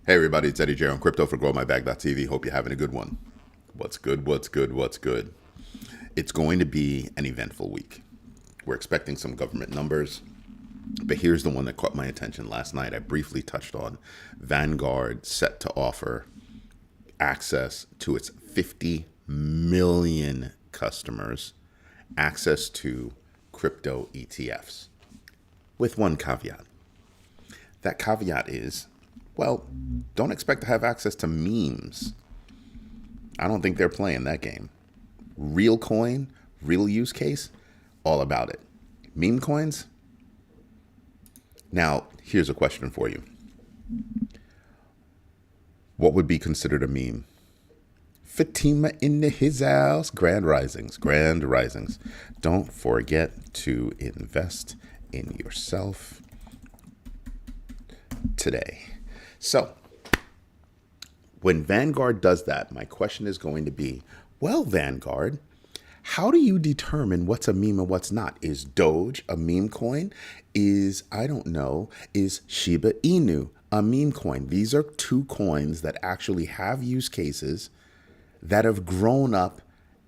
Hey everybody, it's Eddie J on Crypto for GrowMyBag.tv. Hope you're having a good one. What's good? What's good? What's good? It's going to be an eventful week. We're expecting some government numbers, but here's the one that caught my attention last night. I briefly touched on Vanguard set to offer access to its 50 million customers, access to crypto ETFs, with one caveat. That caveat is, well, don't expect to have access to memes. I don't think they're playing that game. Real coin, real use case, all about it. Meme coins? Now, here's a question for you. What would be considered a meme? Fatima in his house. Grand risings, grand risings. Don't forget to invest in yourself today. So, when Vanguard does that, my question is going to be, well, Vanguard, how do you determine what's a meme and what's not? Is Doge a meme coin? Is Shiba Inu a meme coin? These are two coins that actually have use cases that have grown up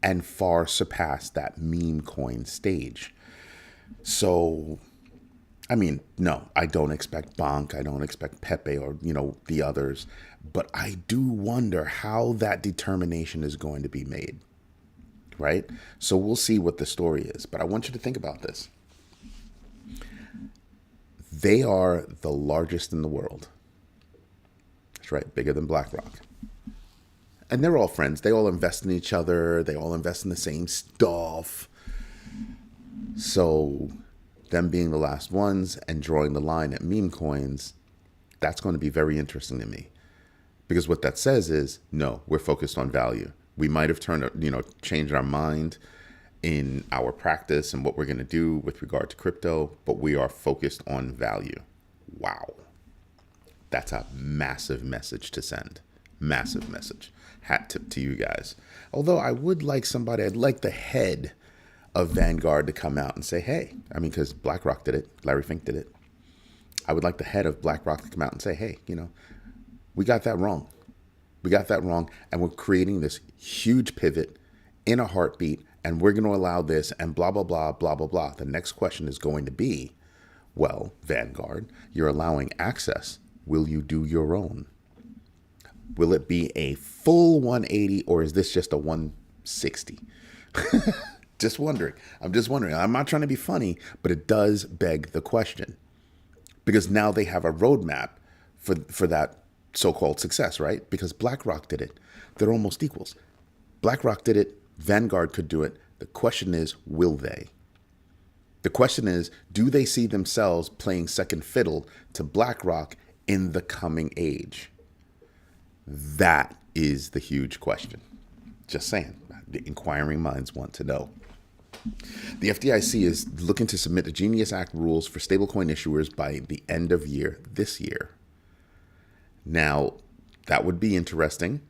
and far surpassed that meme coin stage. So, no, I don't expect Bonk. I don't expect Pepe or, the others. But I do wonder how that determination is going to be made, right? So we'll see what the story is. But I want you to think about this. They are the largest in the world. That's right, bigger than BlackRock. And they're all friends. They all invest in each other. They all invest in the same stuff. So them being the last ones and drawing the line at meme coins, that's going to be very interesting to me. Because what that says is, no, we're focused on value. We might have changed our mind in our practice and what we're going to do with regard to crypto, but we are focused on value. Wow. That's a massive message to send. Massive message. Hat tip to you guys. Although I'd like the head of Vanguard to come out and say, hey, because BlackRock did it, Larry Fink did it. I would like the head of BlackRock to come out and say, hey, we got that wrong. We got that wrong, and we're creating this huge pivot in a heartbeat, and we're going to allow this, and blah, blah, blah, blah, blah, blah. The next question is going to be, well, Vanguard, you're allowing access. Will you do your own? Will it be a full 180, or is this just a 160? Just wondering. I'm just wondering. I'm not trying to be funny, but it does beg the question. Because now they have a roadmap for that so-called success, right? Because BlackRock did it. They're almost equals. BlackRock did it. Vanguard could do it. The question is, will they? The question is, do they see themselves playing second fiddle to BlackRock in the coming age? That is the huge question. Just saying. The inquiring minds want to know. The FDIC is looking to submit the Genius Act rules for stablecoin issuers by the end of this year. Now, that would be interesting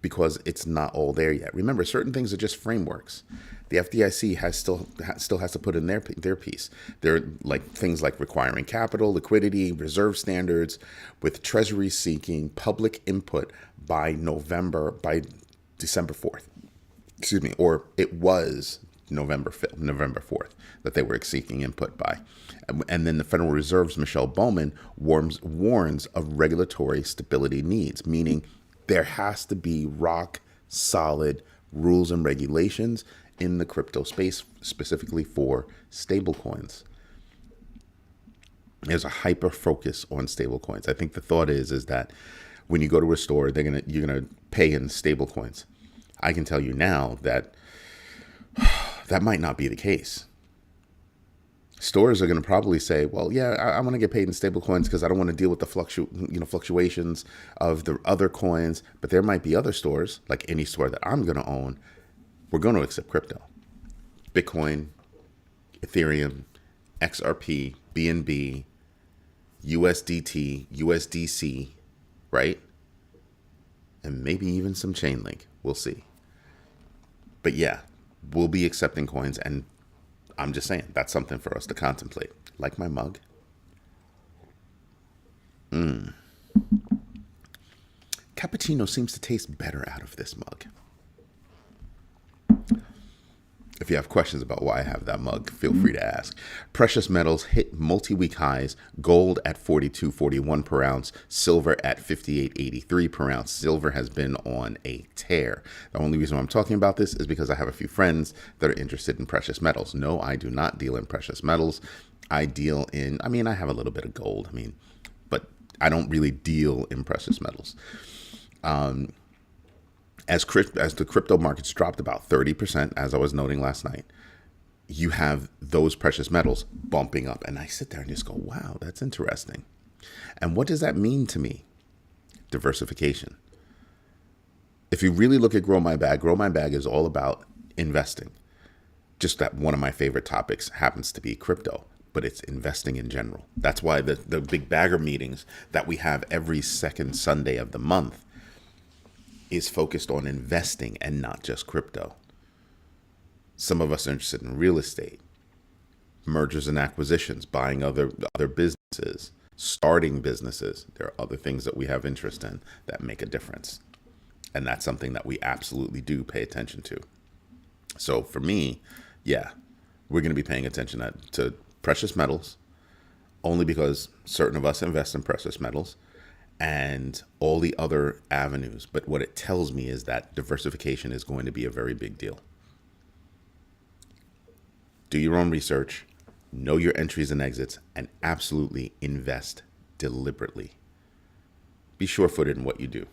because it's not all there yet. Remember, certain things are just frameworks. The FDIC still has to put in their piece. There are things like requiring capital, liquidity, reserve standards, with Treasury seeking public input by December 4th. Excuse me, or it was November 4th that they were seeking input by. And then the Federal Reserve's Michelle Bowman warns of regulatory stability needs, meaning there has to be rock solid rules and regulations in the crypto space, specifically for stablecoins. There's a hyper focus on stablecoins. I think the thought is that when you go to a store, you're gonna pay in stablecoins. I can tell you now that that might not be the case. Stores are going to probably say, well, yeah, I want to get paid in stable coins because I don't want to deal with the fluctuations of the other coins. But there might be other stores, like any store that I'm going to own, we're going to accept crypto. Bitcoin, Ethereum, XRP, BNB, USDT, USDC, right? And maybe even some Chainlink. We'll see. But yeah, we'll be accepting coins, and I'm just saying that's something for us to contemplate. Like my mug. Cappuccino seems to taste better out of this mug. If you have questions about why I have that mug, feel free to ask. Precious metals hit multi-week highs. Gold at 42.41 per ounce. Silver at 58.83 per ounce. Silver has been on a tear. The only reason why I'm talking about this is because I have a few friends that are interested in precious metals. No, I do not deal in precious metals. I deal in, I have a little bit of gold. But I don't really deal in precious metals. As the crypto markets dropped about 30%, as I was noting last night, you have those precious metals bumping up. And I sit there and just go, wow, that's interesting. And what does that mean to me? Diversification. If you really look at Grow My Bag is all about investing. Just that one of my favorite topics happens to be crypto, but it's investing in general. That's why the big bagger meetings that we have every second Sunday of the month is focused on investing and not just crypto. Some of us are interested in real estate, mergers and acquisitions, buying other businesses, starting businesses. There are other things that we have interest in that make a difference. And that's something that we absolutely do pay attention to. So for me, yeah, we're going to be paying attention to precious metals, only because certain of us invest in precious metals, and all the other avenues. But what it tells me is that diversification is going to be a very big deal. Do your own research, know your entries and exits, and absolutely invest deliberately. Be sure-footed in what you do.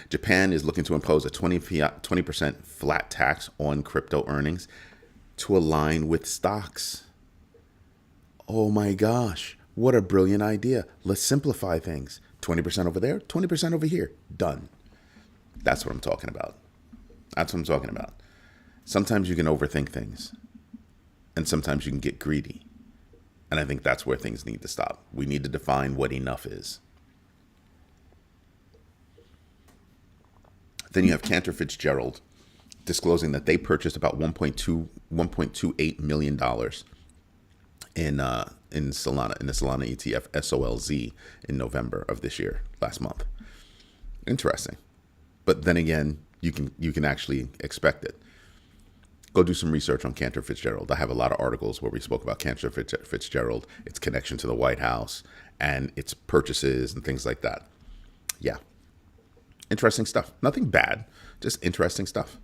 Japan is looking to impose a 20% flat tax on crypto earnings to align with stocks. Oh my gosh. What a brilliant idea. Let's simplify things. 20% over there, 20% over here. Done. That's what I'm talking about. Sometimes you can overthink things. And sometimes you can get greedy. And I think that's where things need to stop. We need to define what enough is. Then you have Cantor Fitzgerald disclosing that they purchased about $1.28 million in Solana, in the Solana ETF SOLZ in November of this year, last month. Interesting. But then again, you can actually expect it. Go do some research on Cantor Fitzgerald. I have a lot of articles where we spoke about Cantor Fitzgerald, its connection to the White House, and its purchases and things like that. Yeah. Interesting stuff. Nothing bad, just interesting stuff.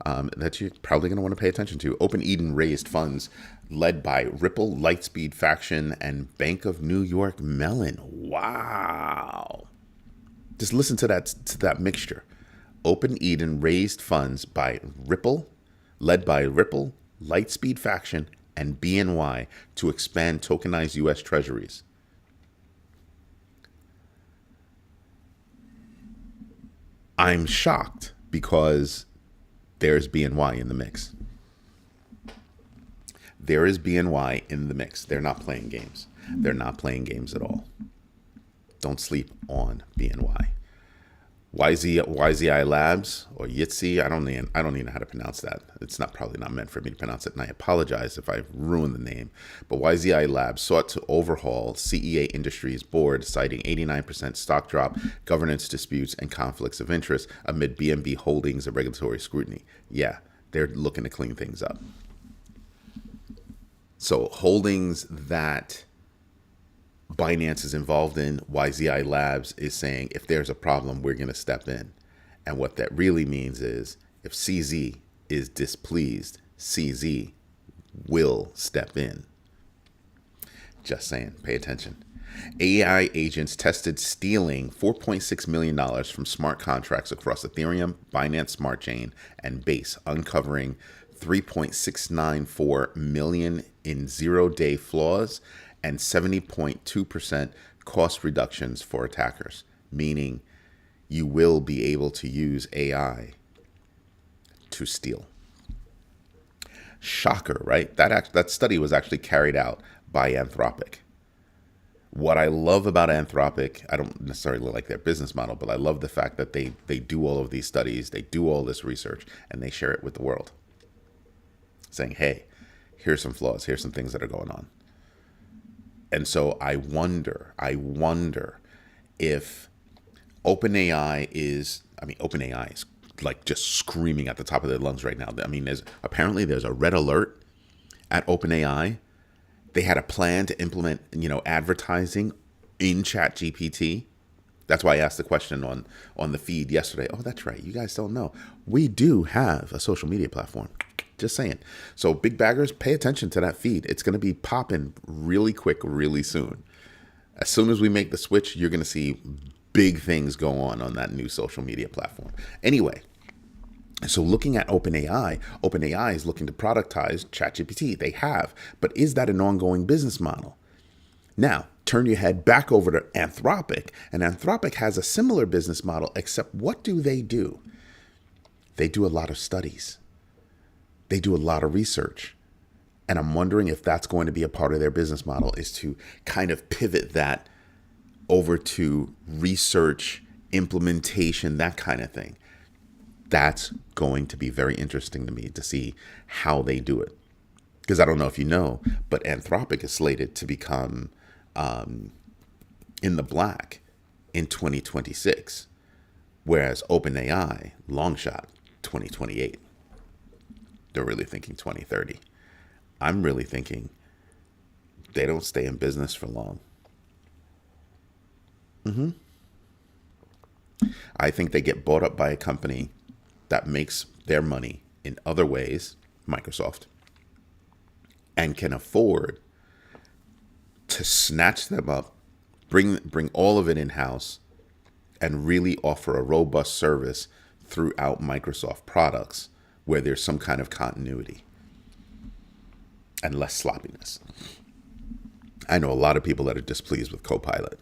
That you're probably going to want to pay attention to. Open Eden raised funds led by Ripple, Lightspeed Faction, and Bank of New York Mellon. Wow. Just listen to that mixture. Open Eden raised funds by Ripple, led by Ripple, Lightspeed Faction, and BNY to expand tokenized U.S. treasuries. I'm shocked because there's BNY in the mix. There is BNY in the mix. They're not playing games. They're not playing games at all. Don't sleep on BNY. YZI Labs or Yitzi, I don't even know how to pronounce that. It's probably not meant for me to pronounce it, and I apologize if I've ruined the name. But YZI Labs sought to overhaul CEA Industries board, citing 89% stock drop, governance disputes, and conflicts of interest amid BMB holdings and regulatory scrutiny. Yeah, they're looking to clean things up. So holdings that Binance is involved in, YZI Labs is saying, if there's a problem, we're going to step in. And what that really means is, if CZ is displeased, CZ will step in. Just saying, pay attention. AI agents tested stealing $4.6 million from smart contracts across Ethereum, Binance Smart Chain, and Base, uncovering 3.694 million in zero-day flaws and 70.2% cost reductions for attackers, meaning you will be able to use AI to steal. Shocker, right? That study was actually carried out by Anthropic. What I love about Anthropic, I don't necessarily like their business model, but I love the fact that they do all of these studies, they do all this research, and they share it with the world, saying, hey, here's some flaws, here's some things that are going on. And so I wonder if OpenAI is like just screaming at the top of their lungs right now. I mean, there's a red alert at OpenAI. They had a plan to implement, advertising in ChatGPT. That's why I asked the question on the feed yesterday. Oh, that's right. You guys don't know. We do have a social media platform. Just saying. So big baggers, pay attention to that feed. It's going to be popping really quick, really soon. As soon as we make the switch, you're going to see big things go on that new social media platform. Anyway, so looking at OpenAI is looking to productize ChatGPT. They have. But is that an ongoing business model? Now, turn your head back over to Anthropic. And Anthropic has a similar business model, except what do? They do a lot of studies. They do a lot of research. And I'm wondering if that's going to be a part of their business model, is to kind of pivot that over to research, implementation, that kind of thing. That's going to be very interesting to me to see how they do it. Because I don't know if you know, but Anthropic is slated to become in the black in 2026, whereas OpenAI, long shot, 2028. They're really thinking 2030. I'm really thinking they don't stay in business for long. I think they get bought up by a company that makes their money in other ways, Microsoft, and can afford to snatch them up, bring all of it in-house, and really offer a robust service throughout Microsoft products where there's some kind of continuity and less sloppiness. I know a lot of people that are displeased with Copilot.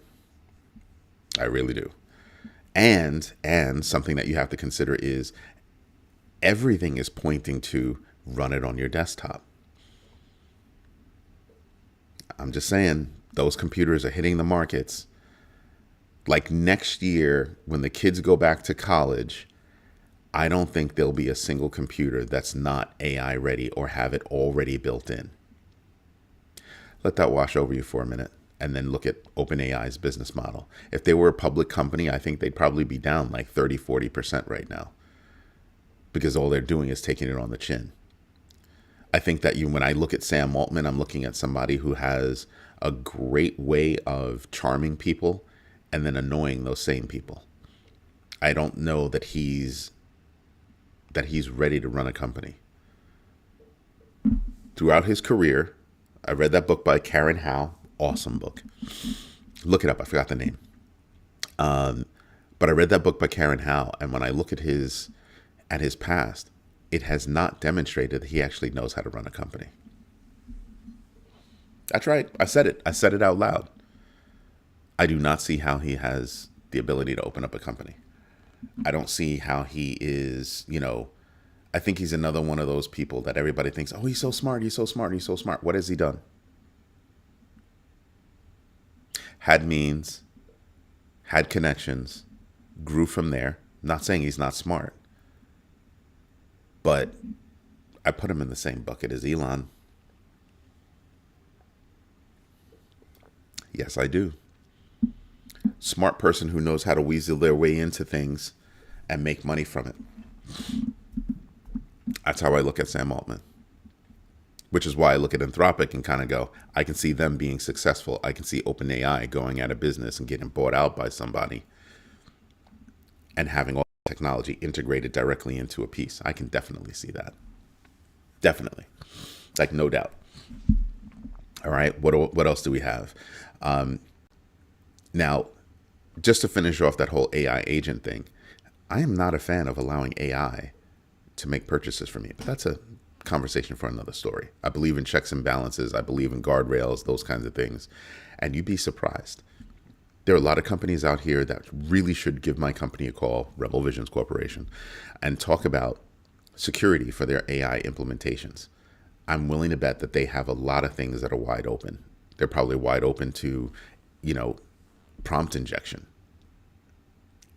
I really do. And something that you have to consider is everything is pointing to run it on your desktop. I'm just saying, those computers are hitting the markets. Like next year, when the kids go back to college, I don't think there'll be a single computer that's not AI ready or have it already built in. Let that wash over you for a minute, and then look at OpenAI's business model. If they were a public company, I think they'd probably be down like 30-40% right now, because all they're doing is taking it on the chin. I think that when I look at Sam Altman, I'm looking at somebody who has a great way of charming people and then annoying those same people. I don't know that he's ready to run a company. Throughout his career, I read that book by Karen Howe. Awesome book. Look it up. I forgot the name. But I read that book by Karen Howe, and when I look at his past, it has not demonstrated that he actually knows how to run a company. That's right. I said it. I said it out loud. I do not see how he has the ability to open up a company. I don't see how he is, I think he's another one of those people that everybody thinks, oh, he's so smart, he's so smart, he's so smart. What has he done? Had means, had connections, grew from there. Not saying he's not smart, but I put him in the same bucket as Elon. Yes, I do. Smart person who knows how to weasel their way into things and make money from it. That's how I look at Sam Altman. Which is why I look at Anthropic and kind of go, I can see them being successful. I can see OpenAI going out of business and getting bought out by somebody and having all the technology integrated directly into a piece. I can definitely see that. Definitely. Like, no doubt. All right. What else do we have? Now, just to finish off that whole AI agent thing, I am not a fan of allowing AI to make purchases for me, but that's a conversation for another story. I believe in checks and balances. I believe in guardrails, those kinds of things. And you'd be surprised. There are a lot of companies out here that really should give my company a call, Rebel Visions Corporation, and talk about security for their AI implementations. I'm willing to bet that they have a lot of things that are wide open. They're probably wide open to, prompt injection.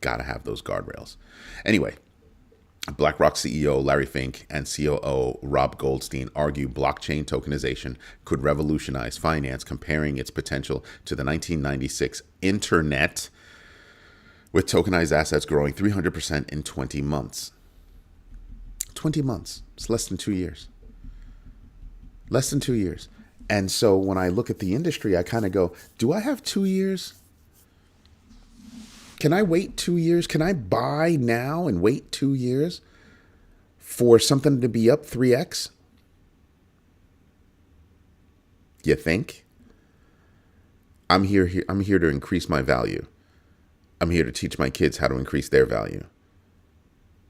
Gotta have those guardrails. Anyway, BlackRock CEO Larry Fink and COO Rob Goldstein argue blockchain tokenization could revolutionize finance, comparing its potential to the 1996 internet with tokenized assets growing 300% in 20 months. 20 months. It's less than 2 years. Less than 2 years. And so when I look at the industry, I kind of go, do I have 2 years? Can I wait 2 years? Can I buy now and wait 2 years for something to be up 3x? You think? I'm here to increase my value. I'm here to teach my kids how to increase their value.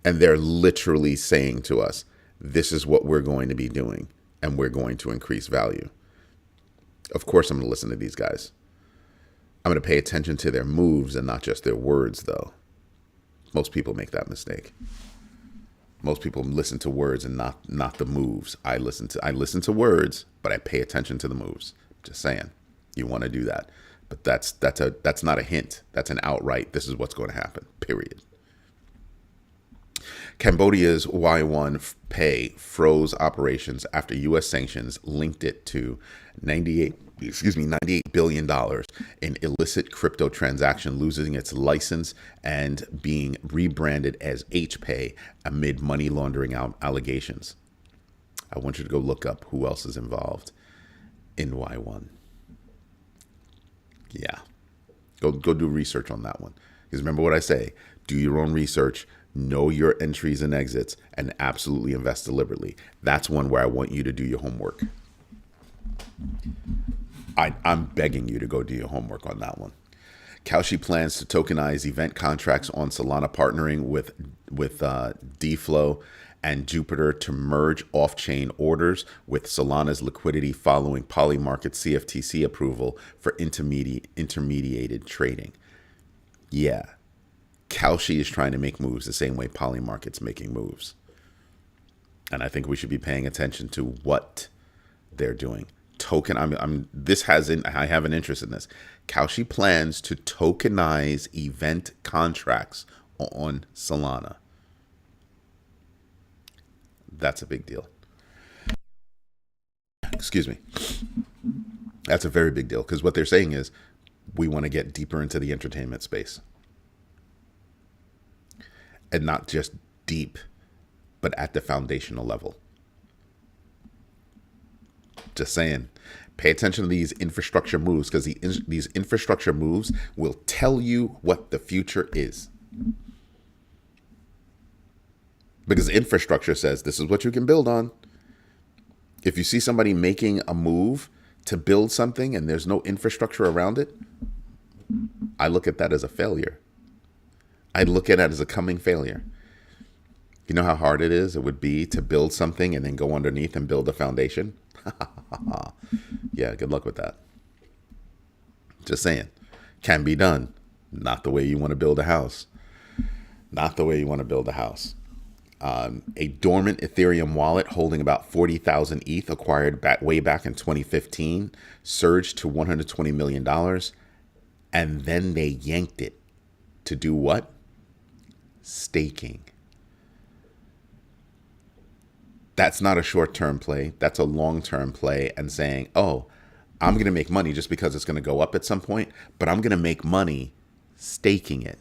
And they're literally saying to us, this is what we're going to be doing, and we're going to increase value. Of course, I'm going to listen to these guys. I'm going to pay attention to their moves and not just their words, though. Most people make that mistake. Most people listen to words and not the moves. I listen to words, but I pay attention to the moves. Just saying, you want to do that, but that's not a hint. That's an outright. This is what's going to happen. Period. Cambodia's Y1 Pay froze operations after U.S. sanctions linked it to $98 billion in illicit crypto transaction, losing its license and being rebranded as HPay amid money laundering allegations. I want you to go look up who else is involved in Y1. Yeah. Go do research on that one. Because remember what I say, do your own research, know your entries and exits, and absolutely invest deliberately. That's one where I want you to do your homework. I'm begging you to go do your homework on that one. Kalshi plans to tokenize event contracts on Solana, partnering with DFlow and Jupiter to merge off-chain orders with Solana's liquidity following Polymarket CFTC approval for intermediated trading. Yeah. Kalshi is trying to make moves the same way Polymarket's making moves. And I think we should be paying attention to what they're doing. I have an interest in this. Kalshi plans to tokenize event contracts on Solana. That's a big deal. Excuse me. That's a very big deal, because what they're saying is we want to get deeper into the entertainment space. And not just deep, but at the foundational level. Just saying, pay attention to these infrastructure moves, because these infrastructure moves will tell you what the future is. Because infrastructure says this is what you can build on. If you see somebody making a move to build something and there's no infrastructure around it, I look at that as a failure. I look at it as a coming failure. You know how hard it would be to build something and then go underneath and build a foundation? Yeah, good luck with that. Just saying. Can be done. Not the way you want to build a house. Not the way you want to build a house. A dormant Ethereum wallet holding about 40,000 ETH acquired way back in 2015 surged to $120 million. And then they yanked it to do what? Staking. That's not a short-term play. That's a long-term play, and saying, oh, I'm going to make money just because it's going to go up at some point, but I'm going to make money staking it.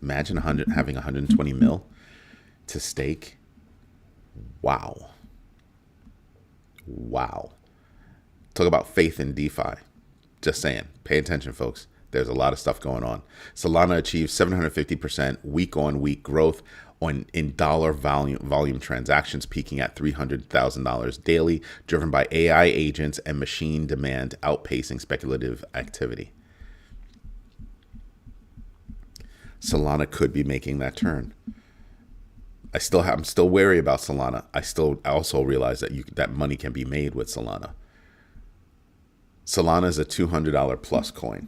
Imagine having 120 mil to stake. Wow. Wow. Talk about faith in DeFi. Just saying. Pay attention, folks. There's a lot of stuff going on. Solana achieved 750% week-on-week growth in dollar volume transactions, peaking at $300,000 daily, driven by AI agents and machine demand outpacing speculative activity. Solana could be making that turn. I'm still wary about Solana. I also realize that money can be made with Solana. Solana is a $200 plus coin.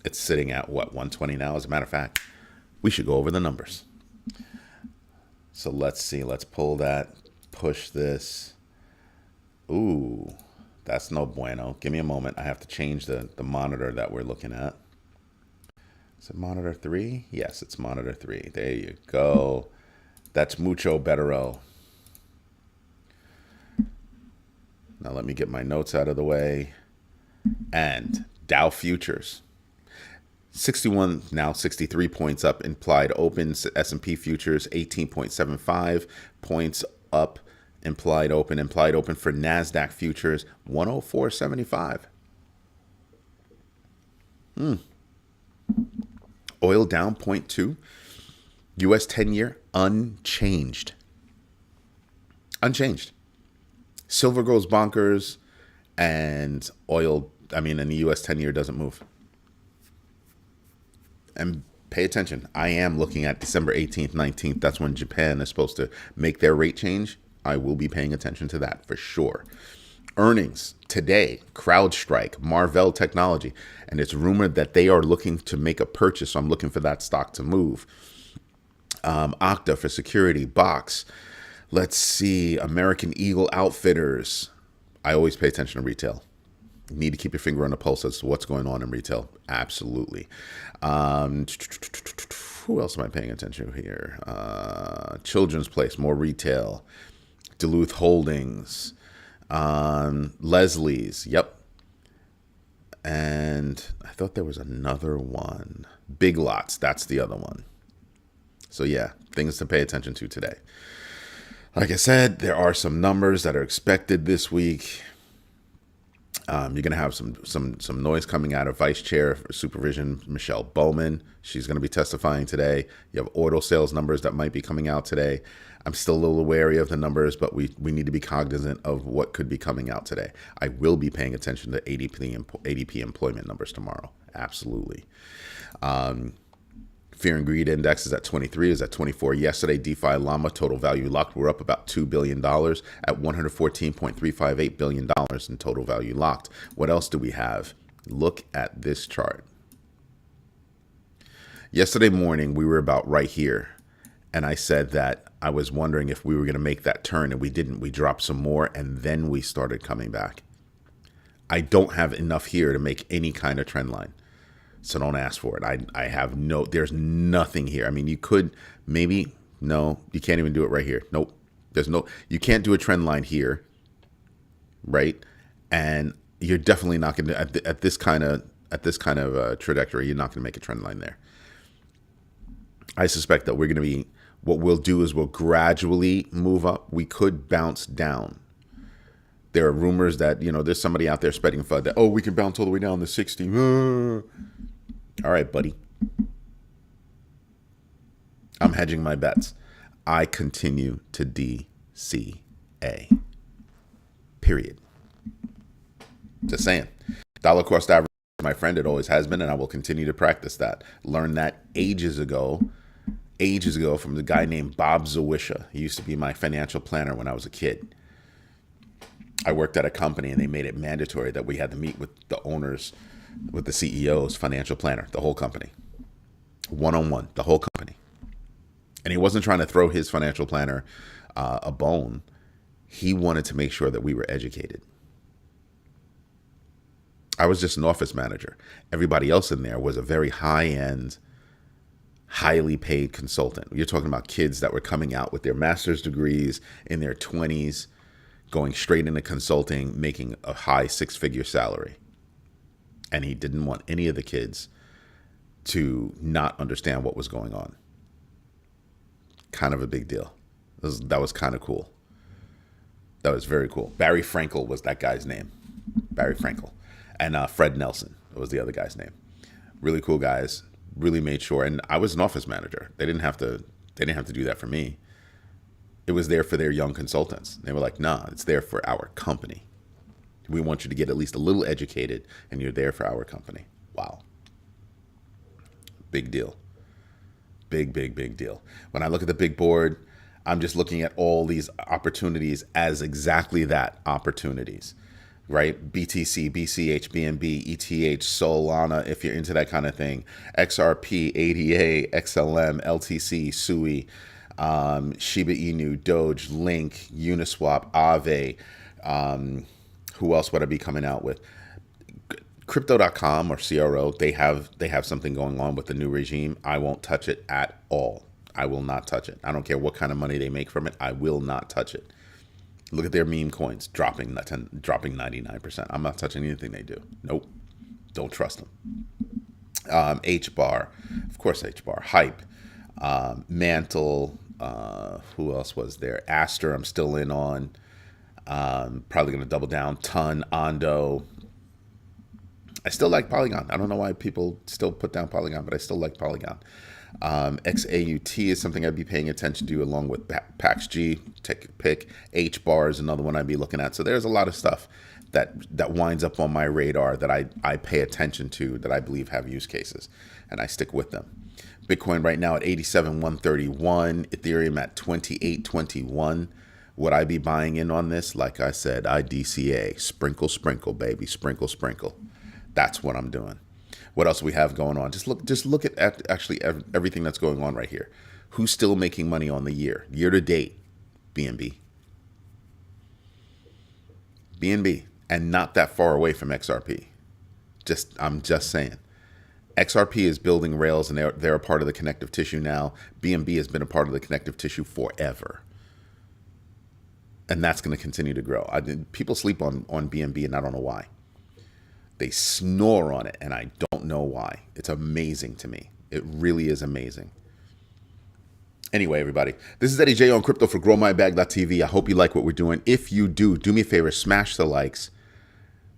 It's sitting at what, 120 now? As a matter of fact, we should go over the numbers. So let's see. Let's pull that. Push this. Ooh, that's no bueno. Give me a moment. I have to change the monitor that we're looking at. Is it monitor 3? Yes, it's monitor 3. There you go. That's mucho bettero. Now let me get my notes out of the way. And Dow futures. 61, now 63 points up. Implied open, S&P futures 18.75 points up. Implied open for NASDAQ futures 104.75. Oil down 0.2. US 10-year unchanged. Silver goes bonkers, and oil, and the US 10-year doesn't move. And pay attention. I am looking at December 18th, 19th. That's when Japan is supposed to make their rate change. I will be paying attention to that for sure. Earnings today, CrowdStrike, Marvell Technology, and it's rumored that they are looking to make a purchase. So I'm looking for that stock to move. Okta for security, Box. Let's see, American Eagle Outfitters. I always pay attention to retail. You need to keep your finger on the pulse as to what's going on in retail. Absolutely. Who else am I paying attention to here? Children's Place, more retail. Duluth Holdings. Leslie's. Yep. And I thought there was another one. Big Lots. That's the other one. So yeah, things to pay attention to today. Like I said, there are some numbers that are expected this week. You're going to have some noise coming out of Vice Chair for Supervision, Michelle Bowman. She's going to be testifying today. You have auto sales numbers that might be coming out today. I'm still a little wary of the numbers, but we need to be cognizant of what could be coming out today. I will be paying attention to ADP employment numbers tomorrow. Absolutely. Fear and Greed Index is at 23, is at 24 yesterday. DeFi Llama total value locked. We're up about $2 billion at $114.358 billion in total value locked. What else do we have? Look at this chart. Yesterday morning, we were about right here. And I said that I was wondering if we were going to make that turn, and we didn't. We dropped some more, and then we started coming back. I don't have enough here to make any kind of trend line. So don't ask for it. There's nothing here. I mean, you could maybe, no, you can't even do it right here. Nope. You can't do a trend line here, right? And you're definitely not going to, at this kind of trajectory, you're not going to make a trend line there. I suspect that what we'll do is we'll gradually move up. We could bounce down. There are rumors that, there's somebody out there spreading FUD that, we can bounce all the way down to 60. All right, buddy. I'm hedging my bets. I continue to DCA. Period. Just saying. Dollar cost average, my friend, it always has been, and I will continue to practice that. Learned that ages ago from the guy named Bob Zawisha. He used to be my financial planner when I was a kid. I worked at a company, and they made it mandatory that we had to meet with the owners, with the CEO's financial planner, the whole company, one-on-one, the whole company. And he wasn't trying to throw his financial planner a bone. He wanted to make sure that we were educated. I was just an office manager. Everybody else in there was a very high-end, highly paid consultant. You're talking about kids that were coming out with their master's degrees in their 20s, going straight into consulting, making a high six-figure salary. And he didn't want any of the kids to not understand what was going on. Kind of a big deal. That was kind of cool. That was very cool. Barry Frankel was that guy's name. Barry Frankel. And Fred Nelson was the other guy's name. Really cool guys. Really made sure. And I was an office manager. They didn't have to do that for me. It was there for their young consultants. They were like, nah, it's there for our company. We want you to get at least a little educated, and you're there for our company. Wow. Big deal. Big, big, big deal. When I look at the big board, I'm just looking at all these opportunities as exactly that, opportunities, right? BTC, BCH, BNB, ETH, Solana, if you're into that kind of thing, XRP, ADA, XLM, LTC, SUI, Shiba Inu, Doge, Link, Uniswap, Aave. Who else would I be coming out with? Crypto.com or CRO, they have something going on with the new regime. I won't touch it at all. I will not touch it. I don't care what kind of money they make from it. I will not touch it. Look at their meme coins dropping 99%. I'm not touching anything they do. Nope. Don't trust them. H bar, of course, H bar, Hype, Mantle. Who else was there? Aster, I'm still in on. Probably going to double down. Ton, Ondo. I still like Polygon. I don't know why people still put down Polygon, but I still like Polygon. XAUT is something I'd be paying attention to, along with PAXG. Take a pick. H bar is another one I'd be looking at. So there's a lot of stuff that winds up on my radar that I pay attention to, that I believe have use cases, and I stick with them. Bitcoin right now at 87,131, Ethereum at 2821. Would I be buying in on this? Like I said, IDCA, sprinkle, sprinkle, baby, sprinkle, sprinkle. That's what I'm doing. What else do we have going on? Just look at actually everything that's going on right here. Who's still making money on the year to date? BNB, and not that far away from XRP. I'm just saying. XRP is building rails, and they're a part of the connective tissue now. BNB has been a part of the connective tissue forever, and that's going to continue to grow. People sleep on BNB, and I don't know why. They snore on it, and I don't know why. It's amazing to me. It really is amazing. Anyway, everybody, this is Eddie J on crypto for growmybag.tv. I hope you like what we're doing. If you do me a favor, smash the likes,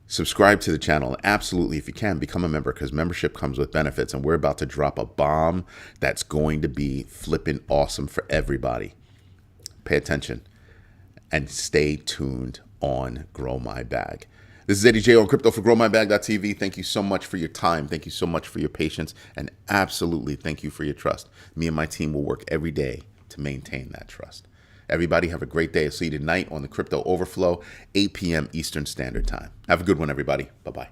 subscribe to the channel, and absolutely, if you can, become a member, because membership comes with benefits, and we're about to drop a bomb that's going to be flipping awesome for everybody. Pay attention and stay tuned on Grow My Bag. This is Eddie J on crypto for growmybag.tv. Thank you so much for your time. Thank you so much for your patience. And absolutely, thank you for your trust. Me and my team will work every day to maintain that trust. Everybody have a great day. I'll see you tonight on the Crypto Overflow, 8 p.m. Eastern Standard Time. Have a good one, everybody. Bye-bye.